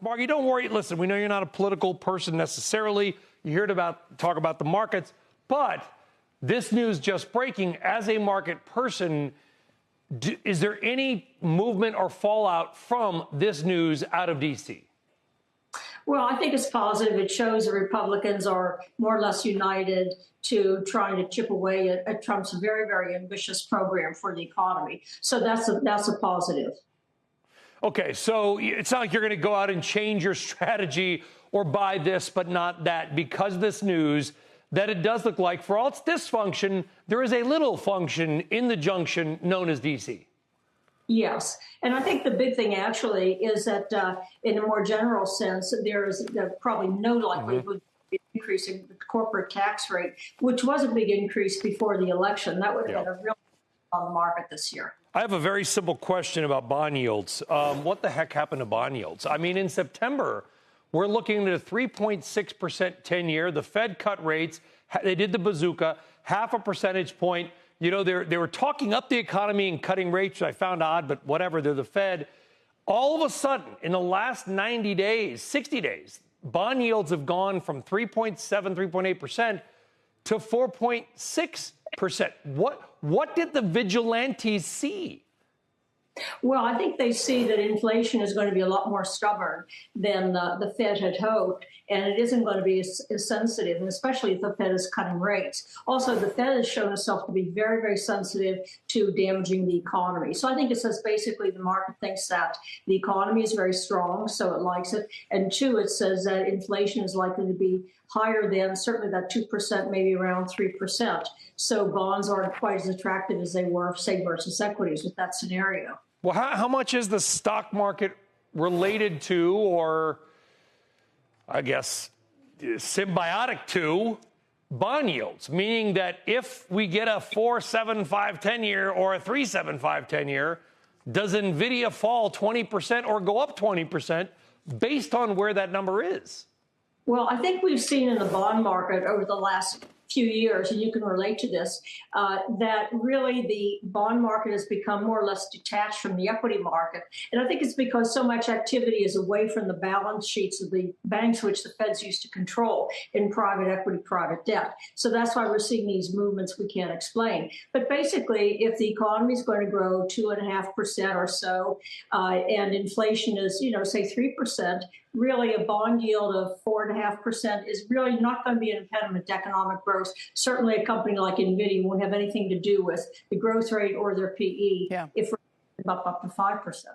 Margie, don't worry. Listen, we know you're not a political person necessarily. You heard talk about the markets, but this news just breaking. As a market person, is there any movement or fallout from this news out of D.C.? Well, I think it's positive. It shows the Republicans are more or less united to trying to chip away at Trump's very, very ambitious program for the economy. So that's a positive. Okay, so it's not like you're going to go out and change your strategy or buy this but not that because of this news, that it does look like, for all its dysfunction, there is a little function in the junction known as D.C. Yes. And I think the big thing actually is that in a more general sense, there is probably no likelihood of increasing the corporate tax rate, which was a big increase before the election. That would have been a real on the market this year. I have a very simple question about bond yields. What the heck happened to bond yields? I mean, in September, we're looking at a 3.6% 10-year. The Fed cut rates. They did the bazooka, half a percentage point. You know, they were talking up the economy and cutting rates, which I found odd, but whatever, they're the Fed. All of a sudden, in the last 90 days, 60 days, bond yields have gone from 3.7, 3.8% to 4.6%. What did the vigilantes see? Well, I think they see that inflation is going to be a lot more stubborn than the Fed had hoped, and it isn't going to be as sensitive, and especially if the Fed is cutting rates. Also, the Fed has shown itself to be very, very sensitive to damaging the economy. So I think it says basically the market thinks that the economy is very strong, so it likes it. And two, it says that inflation is likely to be higher than certainly that 2%, maybe around 3%. So bonds aren't quite as attractive as they were, say, versus equities with that scenario. Well, how much is the stock market related to, or I guess symbiotic to, bond yields? Meaning that if we get a 4.75 10-year or a 3.75 10-year, does NVIDIA fall 20% or go up 20% based on where that number is? Well, I think we've seen in the bond market over the last few years, and you can relate to this, that really the bond market has become more or less detached from the equity market. And I think it's because so much activity is away from the balance sheets of the banks, which the Feds used to control in private equity, private debt. So that's why we're seeing these movements we can't explain. But basically, if the economy is going to grow 2.5% or so, and inflation is, say 3%, really a bond yield of 4.5% is really not going to be an impediment to economic growth. Certainly a company like NVIDIA won't have anything to do with the growth rate or their PE if we're up to 5%.